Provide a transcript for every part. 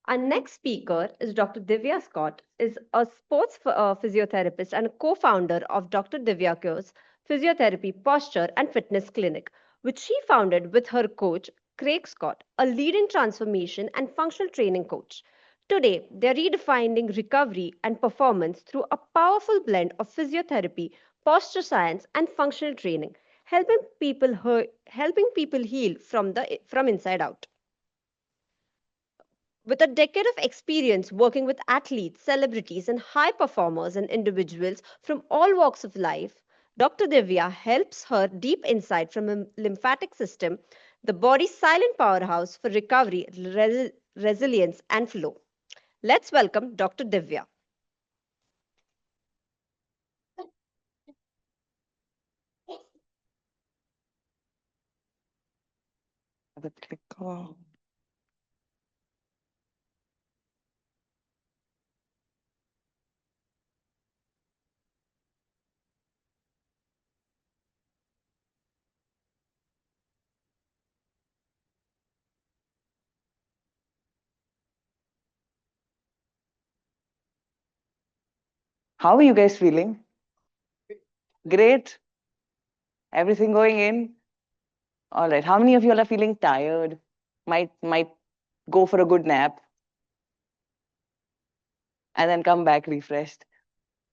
Our next speaker is Dr. Divya Scott, is a sports physiotherapist and a co-founder of Dr. Divya Care's Physiotherapy, Posture and Fitness Clinic, which she founded with her coach, Craig Scott, a leading transformation and functional training coach. Today, they're redefining recovery and performance through a powerful blend of physiotherapy, posture science, and functional training, helping people heal from inside out. With a decade of experience working with athletes, celebrities, and high performers and individuals from all walks of life, Dr. Divya helps her deep insight from a lymphatic system, the body's silent powerhouse for recovery, resilience, and flow. Let's welcome Dr. Divya. The clicker. How are you guys feeling? Great. Everything going in? All right. How many of you all are feeling tired? Might go for a good nap and then come back refreshed.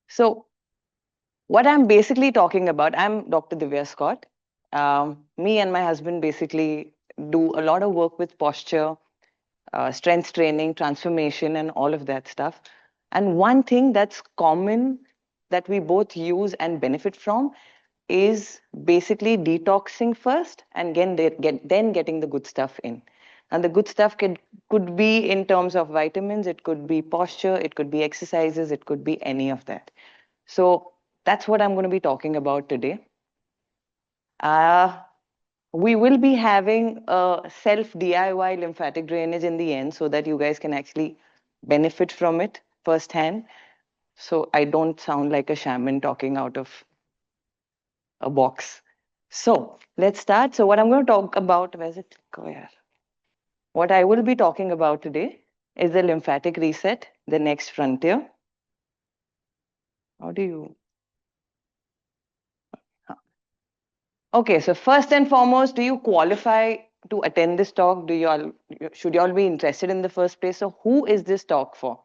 So what I'm basically talking about, I'm Dr. Divya Scott. Me and my husband basically do a lot of work with posture, strength training, transformation, and all of that stuff. And one thing that's common that we both use and benefit from is basically detoxing first and then getting the good stuff in. And the good stuff could be in terms of vitamins, it could be posture, it could be exercises, it could be any of that. So that's what I'm going to be talking about today. Uh, we will be having a self DIY lymphatic drainage in the end so that you guys can actually benefit from it firsthand. So I don't sound like a shaman talking out of a box. So let's start. So what I'm going to talk about, where's it? Go here. What I will be talking about today is the lymphatic reset, the next frontier. How do you? Okay, so first and foremost, do you qualify to attend this talk? Should you all be interested in the first place? So who is this talk for?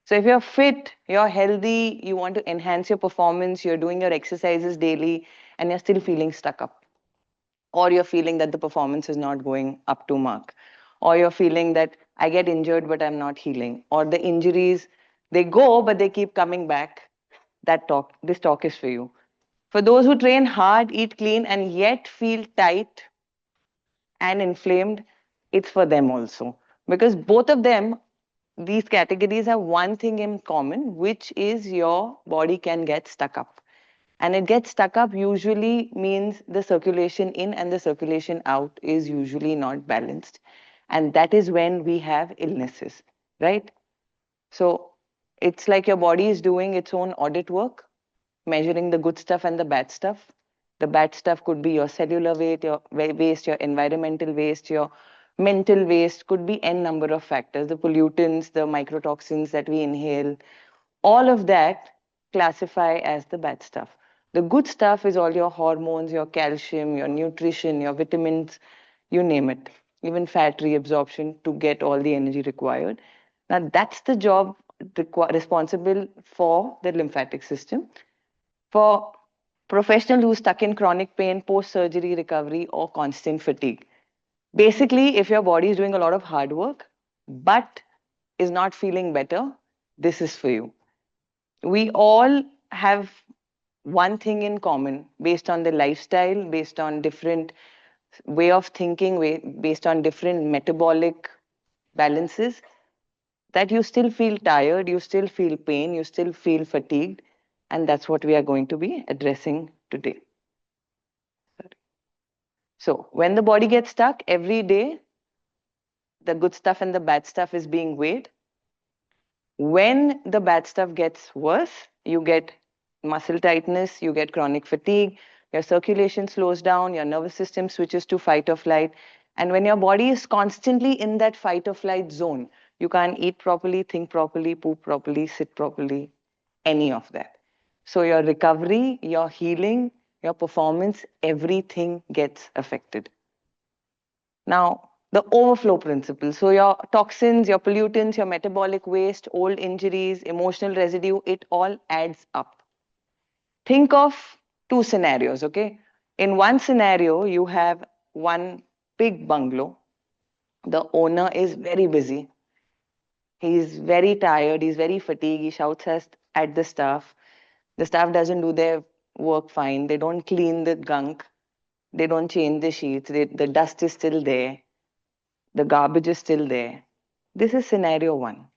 So if you're fit, you're healthy, you want to enhance your performance, you're doing your exercises daily, and you're still feeling stuck up, or you're feeling that the performance is not going up to mark, or you're feeling that I get injured but I'm not healing, or the injuries they go but they keep coming back, this talk is for you. For those who train hard, eat clean, and yet feel tight and inflamed, it's for them also. Because both of them, these categories have one thing in common, which is your body can get stuck up. And it gets stuck up usually means the circulation in and the circulation out is usually not balanced. And that is when we have illnesses, right? So it's like your body is doing its own audit work, measuring the good stuff and the bad stuff. The bad stuff could be your cellular weight, your waste, your environmental waste, your mental waste, could be n number of factors, the pollutants, the microtoxins that we inhale, all of that classify as the bad stuff. The good stuff is all your hormones, your calcium, your nutrition, your vitamins, you name it, even fat reabsorption to get all the energy required. Now, that's the job responsible for the lymphatic system. For professional who's stuck in chronic pain, post surgery recovery, or constant fatigue. Basically, if your body is doing a lot of hard work but is not feeling better, this is for you. We all have one thing in common based on the lifestyle, based on different way of thinking, based on different metabolic balances, that you still feel tired, you still feel pain, you still feel fatigued, and that's what we are going to be addressing today. So when the body gets stuck every day, the good stuff and the bad stuff is being weighed. When the bad stuff gets worse, you get muscle tightness, you get chronic fatigue, your circulation slows down, your nervous system switches to fight or flight. And when your body is constantly in that fight or flight zone, You can't eat properly, think properly, poop properly, sit properly, any of that. So your recovery, your healing, your performance, everything gets affected. Now, the overflow principle. So your toxins, your pollutants, your metabolic waste, old injuries, emotional residue, it all adds up. Think of two scenarios, okay? In one scenario, you have one big bungalow. The owner is very busy. He's very tired. He's very fatigued. He shouts at the staff. The staff doesn't do their work fine. They don't clean the gunk. They don't change the sheets. The dust is still there. The garbage is still there. This is scenario one.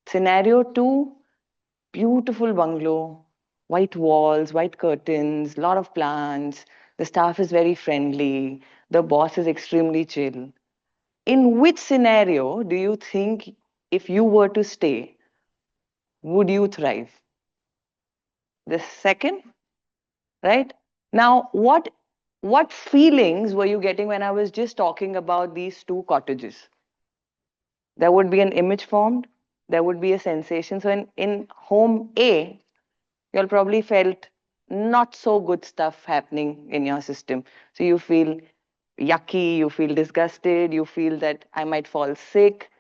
Scenario two, beautiful bungalow, white walls, white curtains, lot of plants. The staff is very friendly. The boss is extremely chill. In which scenario do you think, if you were to stay, would you thrive? The second, right? Now, what feelings were you getting when I was just talking about these two cottages? There would be an image formed, there would be a sensation. So in home A, you'll probably felt not so good stuff happening in your system. So you feel yucky, you feel disgusted, you feel that I might fall sick,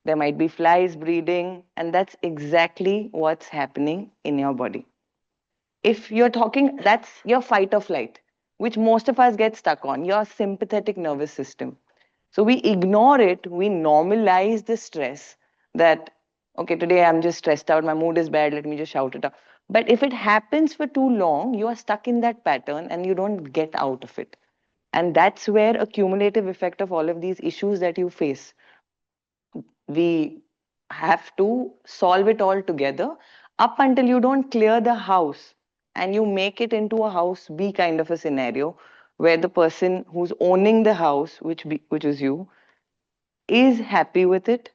there might be flies breeding, and that's exactly what's happening in your body. If you're talking, that's your fight or flight, which most of us get stuck on, your sympathetic nervous system. So we ignore it, we normalize the stress that, okay, today I'm just stressed out, my mood is bad, let me just shout it out. But if it happens for too long, you are stuck in that pattern and you don't get out of it. And that's where a cumulative effect of all of these issues that you face, we have to solve it all together up until you don't clear the house and you make it into a house B kind of a scenario where the person who's owning the house, which is you, is happy with it,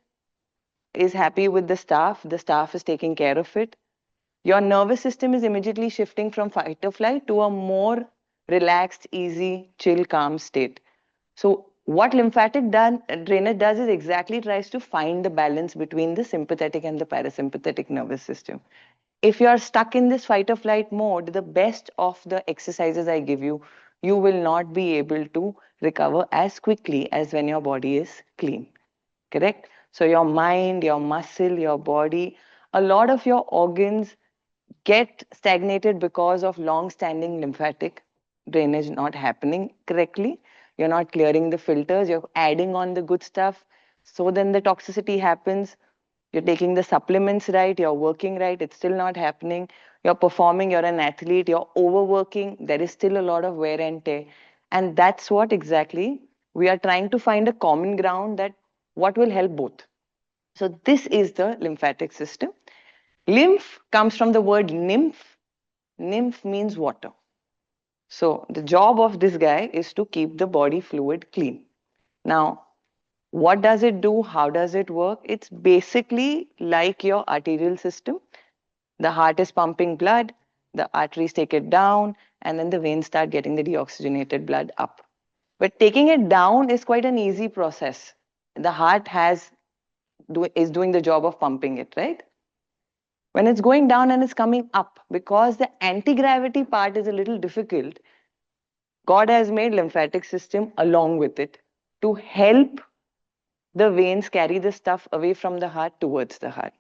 is happy with the staff is taking care of it. Your nervous system is immediately shifting from fight or flight to a more relaxed, easy, chill, calm state. So what drainage does is exactly tries to find the balance between the sympathetic and the parasympathetic nervous system. If you are stuck in this fight or flight mode, the best of the exercises I give you, you will not be able to recover as quickly as when your body is clean. Correct? So your mind, your muscle, your body, a lot of your organs get stagnated because of long-standing lymphatic drainage not happening correctly. You're not clearing the filters, you're adding on the good stuff. So then the toxicity happens. You're taking the supplements right, you're working right, it's still not happening. You're performing, you're an athlete, you're overworking, there is still a lot of wear and tear. And that's what exactly we are trying to find a common ground, that what will help both. So this is the lymphatic system. Lymph comes from the word nymph. Nymph means water. So the job of this guy is to keep the body fluid clean. Now, what does it do? How does it work? It's basically like your arterial system. The heart is pumping blood, the arteries take it down, and then the veins start getting the deoxygenated blood up. But taking it down is quite an easy process. The heart is doing the job of pumping it, right? When it's going down and it's coming up, because the anti-gravity part is a little difficult, God has made lymphatic system along with it to help the veins carry the stuff away from the heart towards the heart.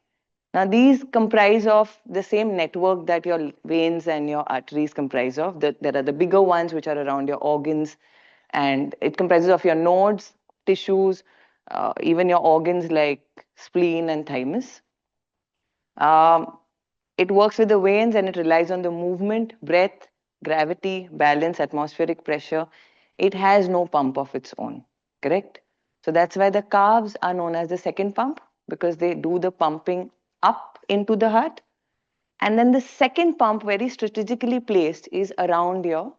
Now these comprise of the same network that your veins and your arteries comprise of. There are the bigger ones which are around your organs, and it comprises of your nodes, tissues, even your organs like spleen and thymus. Um, it works with the veins and it relies on the movement, breath, gravity, balance, atmospheric pressure. It has no pump of its own, correct? So that's why the calves are known as the second pump, because they do the pumping up into the heart. And then the second pump, very strategically placed, is around your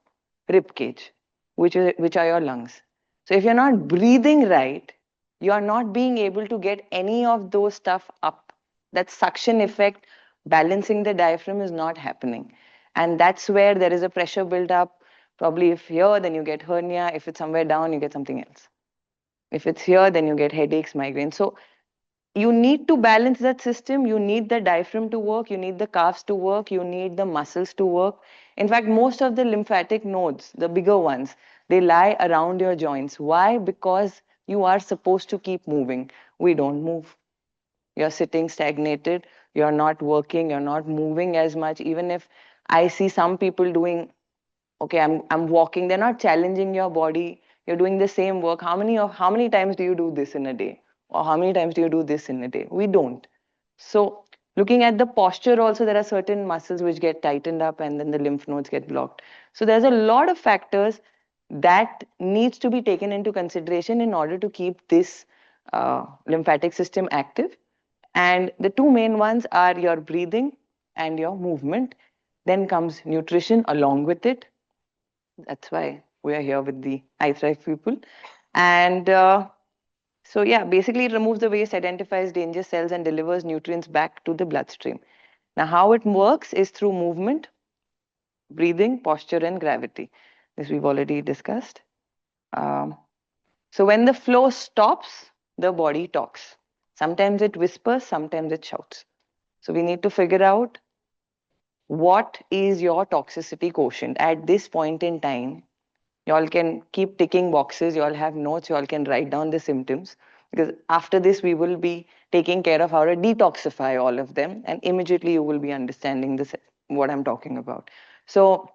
rib cage, which are your lungs. So if you're not breathing right, you are not being able to get any of those stuff up. That suction effect, balancing the diaphragm is not happening. And that's where there is a pressure build-up. Probably if here, then you get hernia. If it's somewhere down, you get something else. If it's here, then you get headaches, migraines. So you need to balance that system. You need the diaphragm to work, you need the calves to work, you need the muscles to work. In fact, most of the lymphatic nodes, the bigger ones, they lie around your joints. Why? Because you are supposed to keep moving. We don't move. You're sitting stagnated, you're not working, you're not moving as much. Even if I see some people doing, okay, I'm walking, they're not challenging your body. You're doing the same work. How many times do you do this in a day? Or how many times do you do this in a day? We don't. So looking at the posture also, there are certain muscles which get tightened up and then the lymph nodes get blocked. So there's a lot of factors that needs to be taken into consideration in order to keep this lymphatic system active. And the two main ones are your breathing and your movement. Then comes nutrition along with it. That's why we are here with the iThrive people. And so, yeah, basically it removes the waste, identifies danger cells, and delivers nutrients back to the bloodstream. Now, how it works is through movement, breathing, posture, and gravity. This we've already discussed. Um, so, when the flow stops, the body talks. Sometimes it whispers, sometimes it shouts. So, we need to figure out what is your toxicity quotient at this point in time. Y'all can keep ticking boxes, y'all have notes, y'all can write down the symptoms, because after this we will be taking care of how to detoxify all of them, and immediately you will be understanding this, what I'm talking about. So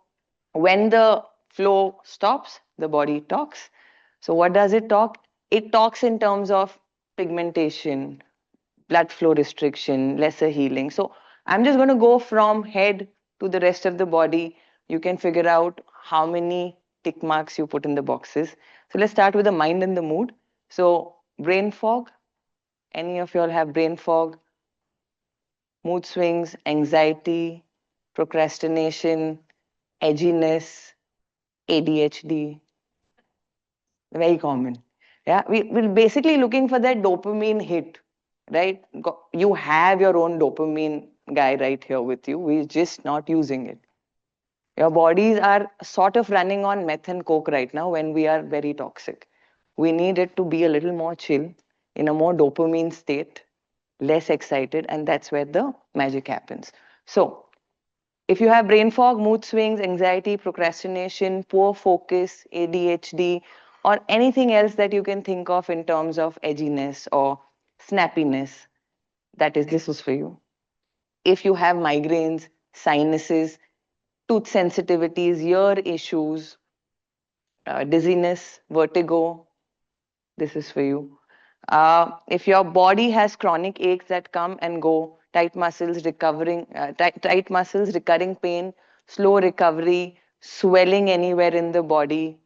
when the flow stops, the body talks. So what does it talk? It talks in terms of pigmentation, blood flow restriction, lesser healing. So I'm just going to go from head to the rest of the body. You can figure out how many tick marks you put in the boxes. So let's start with the mind and the mood. So brain fog. Any of you all have brain fog, mood swings, anxiety, procrastination, edginess, ADHD? Very common. Yeah, we're basically looking for that dopamine hit, right? You have your own dopamine guy right here with you. We're just not using it. Your bodies are sort of running on meth and coke right now when we are very toxic. We need it to be a little more chill, in a more dopamine state, less excited, and that's where the magic happens. So, if you have brain fog, mood swings, anxiety, procrastination, poor focus, ADHD, or anything else that you can think of in terms of edginess or snappiness, this is for you. If you have migraines, sinuses, tooth sensitivities, ear issues, dizziness, vertigo, this is for you. If your body has chronic aches that come and go, tight muscles, recurring pain, slow recovery, swelling anywhere in the body.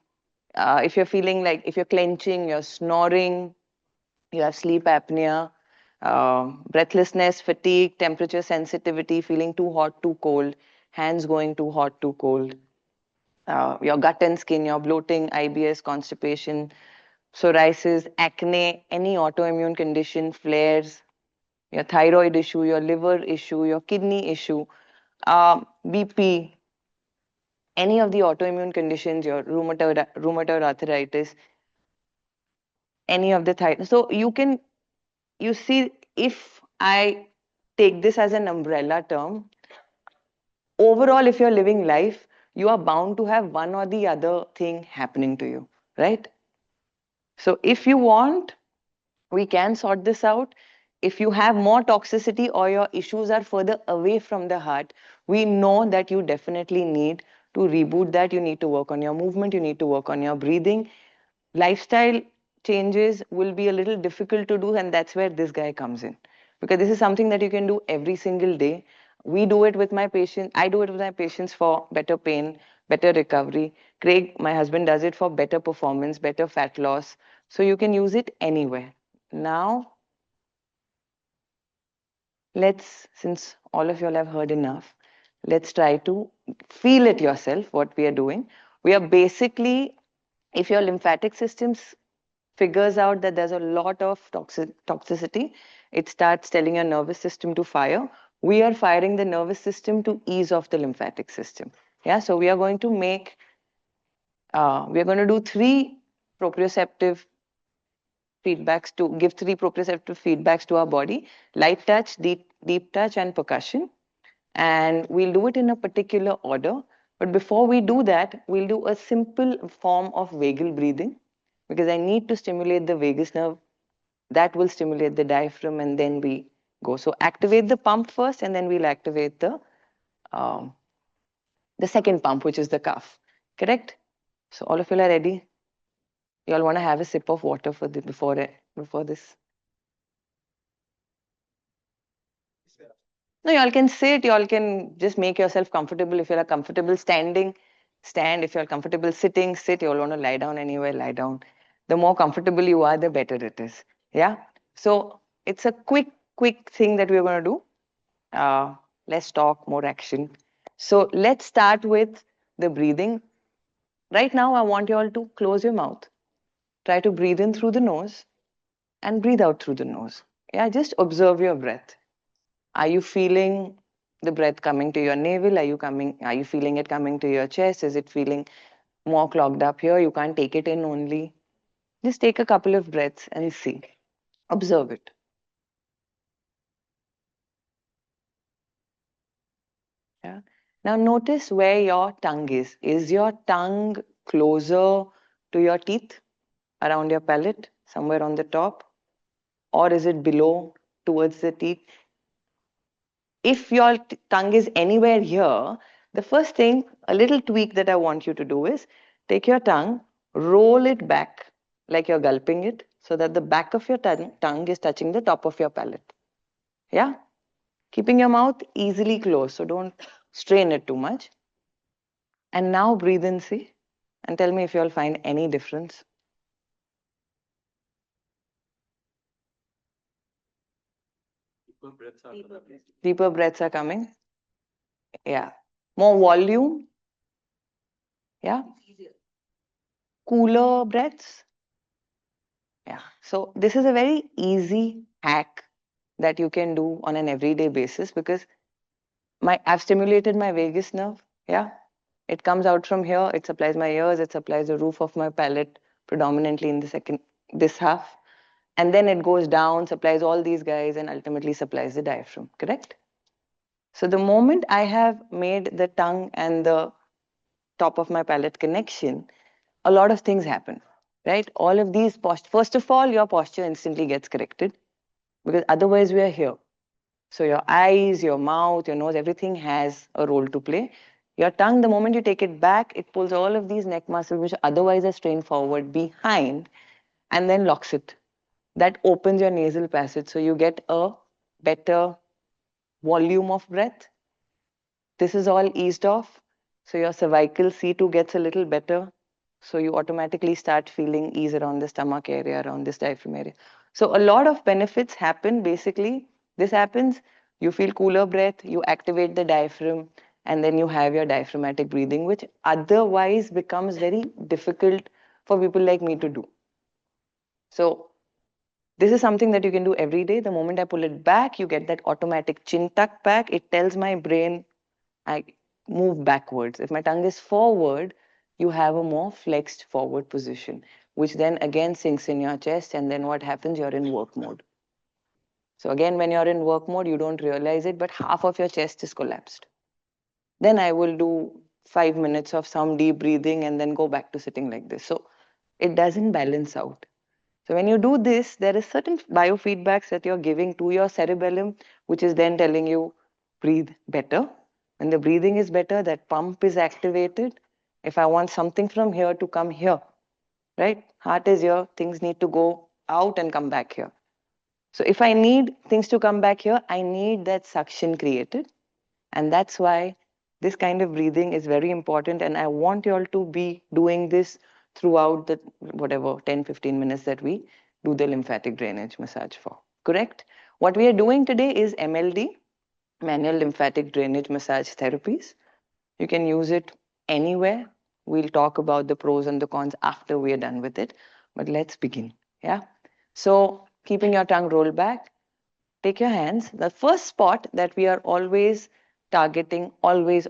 If you're feeling like, if you're clenching, you're snoring, you have sleep apnea, breathlessness, fatigue, temperature sensitivity, feeling too hot, too cold, hands going too hot, too cold, your gut and skin, your bloating, IBS, constipation, psoriasis, acne, any autoimmune condition, flares, your thyroid issue, your liver issue, your kidney issue, BP, any of the autoimmune conditions, your rheumatoid arthritis, any of the thyroid. So you see, if I take this as an umbrella term, overall, if you're living life, you are bound to have one or the other thing happening to you, right? So if you want, we can sort this out. If you have more toxicity or your issues are further away from the heart, we know that you definitely need to reboot that. You need to work on your movement, you need to work on your breathing. Lifestyle changes will be a little difficult to do, and that's where this guy comes in, because this is something that you can do every single day. We do it with my patients. I do it with my patients for better pain, better recovery. Craig, my husband, does it for better performance, better fat loss. So you can use it anywhere. Now, since all of you all have heard enough, let's try to feel it yourself what we are doing. We are basically, if your lymphatic systems figures out that there's a lot of toxicity, it starts telling your nervous system to fire. We are firing the nervous system to ease off the lymphatic system. Yeah, so we are going to do 3 proprioceptive feedbacks to give 3 proprioceptive feedbacks to our body: light touch, deep touch, and percussion. And we'll do it in a particular order. But before we do that, we'll do a simple form of vagal breathing, because I need to stimulate the vagus nerve. That will stimulate the diaphragm, and then we go. So activate the pump first, and then we'll activate um, the second pump, which is the calf. Correct? So all of you are ready? You all want to have a sip of water for the before this? No, y'all can sit, y'all can just make yourself comfortable. If you're comfortable standing, stand. If you're comfortable sitting, sit. You all want to lie down anywhere, lie down. The more comfortable you are, the better it is. Yeah? So it's a quick thing that we're going to do. Less talk, more action. So let's start with the breathing. Right now, I want you all to close your mouth. Try to breathe in through the nose and breathe out through the nose. Yeah, just observe your breath. Are you feeling the breath coming to your navel? Are you feeling it coming to your chest? Is it feeling more clogged up here? You can't take it in only. Just take a couple of breaths and see. Observe it. Yeah. Now notice where your tongue is. Is your tongue closer to your teeth, around your palate, somewhere on the top? Or is it below, towards the teeth? If your tongue is anywhere here, the first thing, a little tweak that I want you to do is take your tongue, roll it back like you're gulping it, so that the back of your tongue is touching the top of your palate. Yeah? Keeping your mouth easily closed, so don't strain it too much. And now breathe in, see, and tell me if you'll find any difference. Deeper breaths are coming. Yeah. More volume. Yeah. Cooler breaths. Yeah. So this is a very easy hack that you can do on an everyday basis, because I've stimulated my vagus nerve. Yeah. It comes out from here. It supplies my ears. It supplies the roof of my palate predominantly in this half. And then it goes down, supplies all these guys, and ultimately supplies the diaphragm. Correct? So the moment I have made the tongue and the top of my palate connection, a lot of things happen, right? All of these, first of all, your posture instantly gets corrected, because otherwise we are here. So your eyes, your mouth, your nose, everything has a role to play. Your tongue, the moment you take it back, it pulls all of these neck muscles, which otherwise are strained forward behind, and then locks it. That opens your nasal passage, so you get a better volume of breath. This is all eased off. So your cervical C2 gets a little better. So you automatically start feeling ease around the stomach area, around this diaphragm area. So a lot of benefits happen. Basically, this happens, you feel cooler breath, you activate the diaphragm, and then you have your diaphragmatic breathing, which otherwise becomes very difficult for people like me to do. So this is something that you can do every day. The moment I pull it back, you get that automatic chin tuck back. It tells my brain I move backwards. If my tongue is forward, you have a more flexed forward position, which then again sinks in your chest. And then what happens? You're in work mode. So again, when you're in work mode, you don't realize it, but half of your chest is collapsed. Then I will do 5 minutes of some deep breathing and then go back to sitting like this. So it doesn't balance out. So when you do this, there is certain biofeedbacks that you're giving to your cerebellum, which is then telling you breathe better. When the breathing is better, that pump is activated. If I want something from here to come here, right? Heart is here, things need to go out and come back here. So if I need things to come back here, I need that suction created. And that's why this kind of breathing is very important. And I want you all to be doing this throughout the whatever 10-15 minutes that we do the lymphatic drainage massage for. Correct? What we are doing today is MLD, manual lymphatic drainage massage therapies. You can use it anywhere. We'll talk about the pros and the cons after we are done with it. But let's begin. Yeah. So keeping your tongue rolled back, take your hands. The first spot that we are always targeting, always,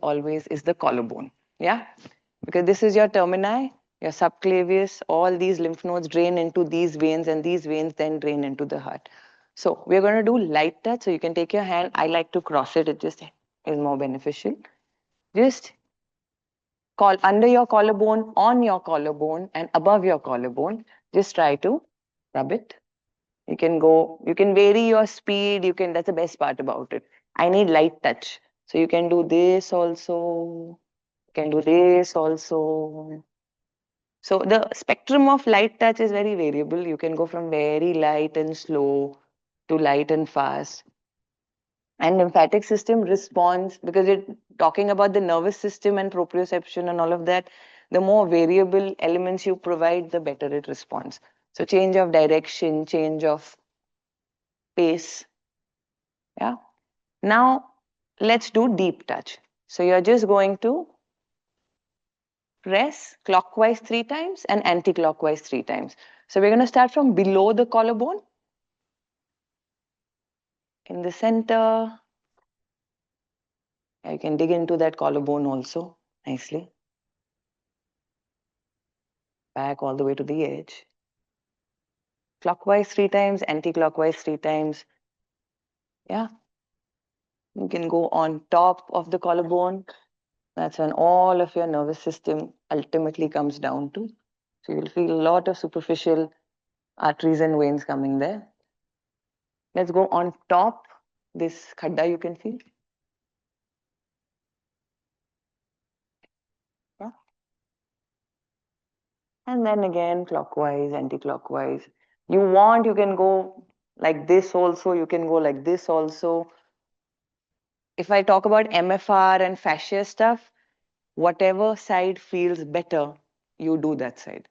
is the collarbone. Yeah. Because this is your termini. your subclavius, all these lymph nodes drain into these veins, and these veins then drain into the heart. So we're going to do light touch. So you can take your hand. I like to cross it. It just is more beneficial. Just call under your collarbone, on your collarbone, and above your collarbone. Just try to rub it. You can go, you can vary your speed. You can, that's the best part about it. I need light touch. So you can do this also. You can do this also. So the spectrum of light touch is very variable. You can go from very light and slow to light and fast. And lymphatic system responds because you're talking about the nervous system and proprioception and all of that. The more variable elements you provide, the better it responds. So change of direction, change of pace. Yeah. Now let's do deep touch. So you're just going to press clockwise 3 times and anti-clockwise 3 times. So we're going to start from below the collarbone in the center. You can dig into that collarbone also nicely. Back all the way to the edge. Clockwise 3 times, anti-clockwise 3 times. Yeah. You can go on top of the collarbone. That's when all of your nervous system ultimately comes down to. So you'll feel a lot of superficial arteries and veins coming there. Let's go on top. This khadda you can feel. Yeah. And then again, clockwise, anti-clockwise. You want, you can go like this also. You can go like this also. If I talk about MFR and fascia stuff, whatever side feels better, you do that side.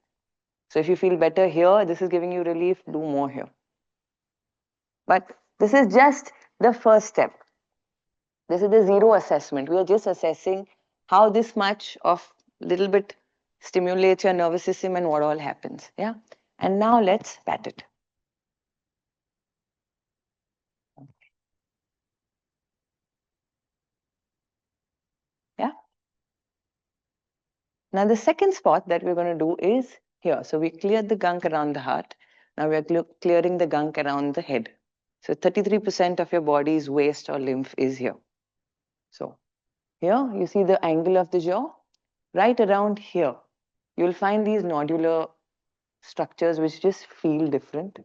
So if you feel better here, this is giving you relief, do more here. But this is just the first step. This is the zero assessment. We are just assessing how this much of little bit stimulates your nervous system and what all happens. Yeah. And now let's pat it. Yeah. Now the second spot that we're going to do is here. So we cleared the gunk around the heart. Now we're clearing the gunk around the head. So 33% of your body's waste or lymph is here. So here you see the angle of the jaw. Right around here, you'll find these nodular structures which just feel different.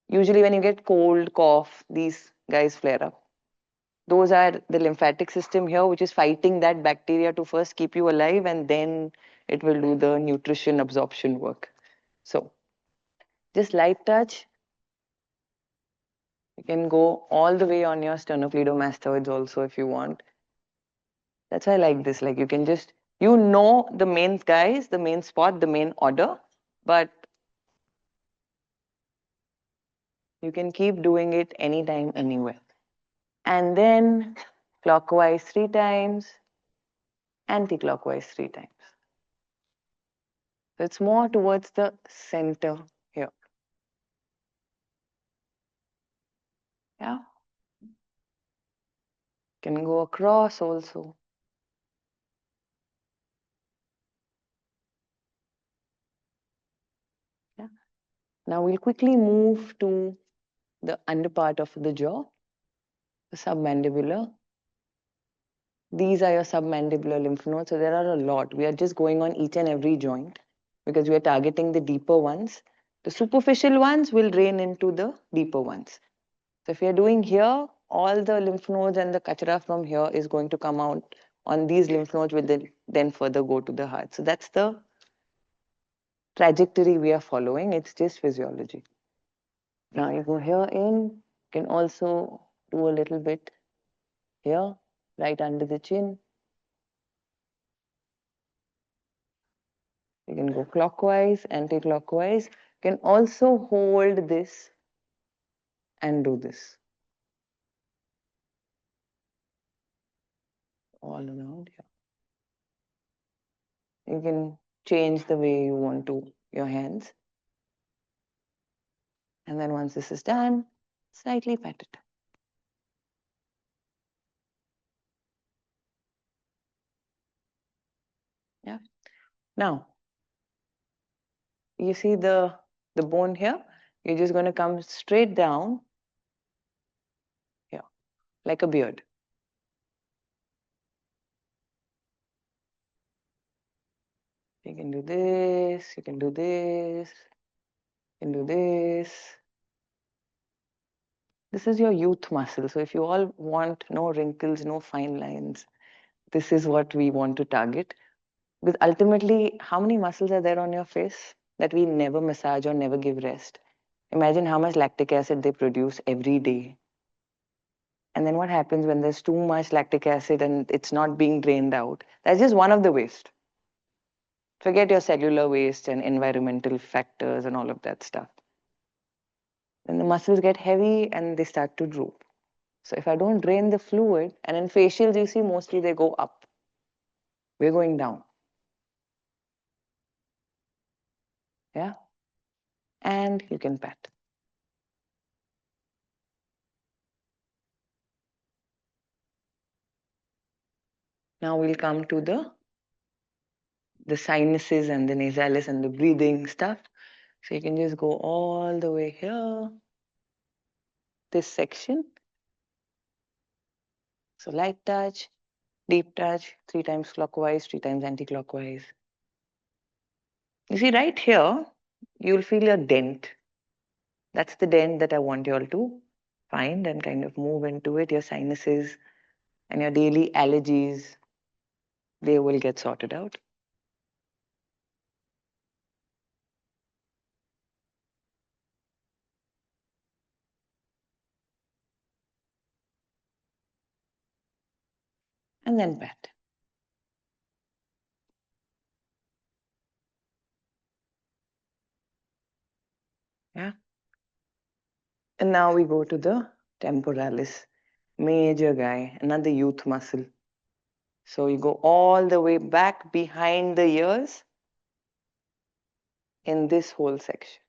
Usually when you get cold, cough, these guys flare up. Those are the lymphatic system here, which is fighting that bacteria to first keep you alive, and then it will do the nutrition absorption work. So just light touch. You can go all the way on your sternocleidomastoids also if you want. That's why I like this. Like you can just, you know the main guys, the main spot, the main order, but you can keep doing it anytime, anywhere. And then clockwise 3 times, anti-clockwise 3 times. So it's more towards the center here. Yeah. Can go across also. Yeah. Now we'll quickly move to the under part of the jaw, the submandibular. These are your submandibular lymph nodes. So there are a lot. We are just going on each and every joint because we are targeting the deeper ones. The superficial ones will drain into the deeper ones. So if you're doing here, all the lymph nodes and the kachra from here is going to come out on these lymph nodes will then further go to the heart. So that's the trajectory we are following. It's just physiology. Now you go here in, you can also do a little bit here, right under the chin. You can go clockwise, anti-clockwise. You can also hold this and do this. All around here. You can change the way you want to your hands. And then once this is done, slightly pat it. Yeah. Now, you see the bone here? You're just going to come straight down here, like a beard. You can do this, you can do this, you can do this. This is your youth muscle. So if you all want no wrinkles, no fine lines, this is what we want to target. Because ultimately, how many muscles are there on your face that we never massage or never give rest? Imagine how much lactic acid they produce every day. And then what happens when there's too much lactic acid and it's not being drained out? That's just one of the waste. Forget your cellular waste and environmental factors and all of that stuff. Then the muscles get heavy and they start to droop. So if I don't drain the fluid, and in facials, you see mostly they go up. We're going down. Yeah? And you can pat. Now we'll come to the sinuses and the nasalis and the breathing stuff. So you can just go all the way here, this section. So light touch, deep touch, 3 times clockwise, 3 times anti-clockwise. You see right here, you'll feel a dent. That's the dent that I want you all to find and kind of move into it. Your sinuses and your daily allergies, they will get sorted out. And then pat. Yeah. And now we go to the temporalis, major guy, another youth muscle. So you go all the way back behind the ears in this whole section.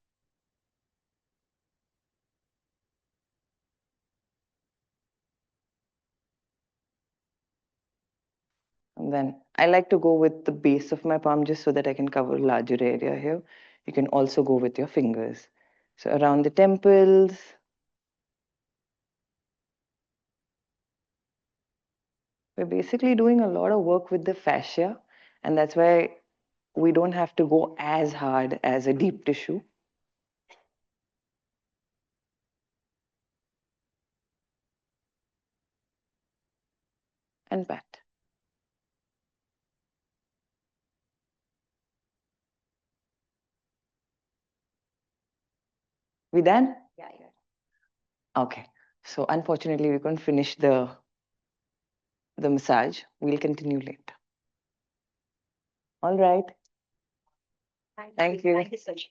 And then I like to go with the base of my palm just so that I can cover a larger area here. You can also go with your fingers. So around the temples. We're basically doing a lot of work with the fascia, and that's why we don't have to go as hard as a deep tissue. And pat. We done? Yeah. Okay. So unfortunately, we couldn't finish the massage. We'll continue later. All right. Thank you. Thank you so much.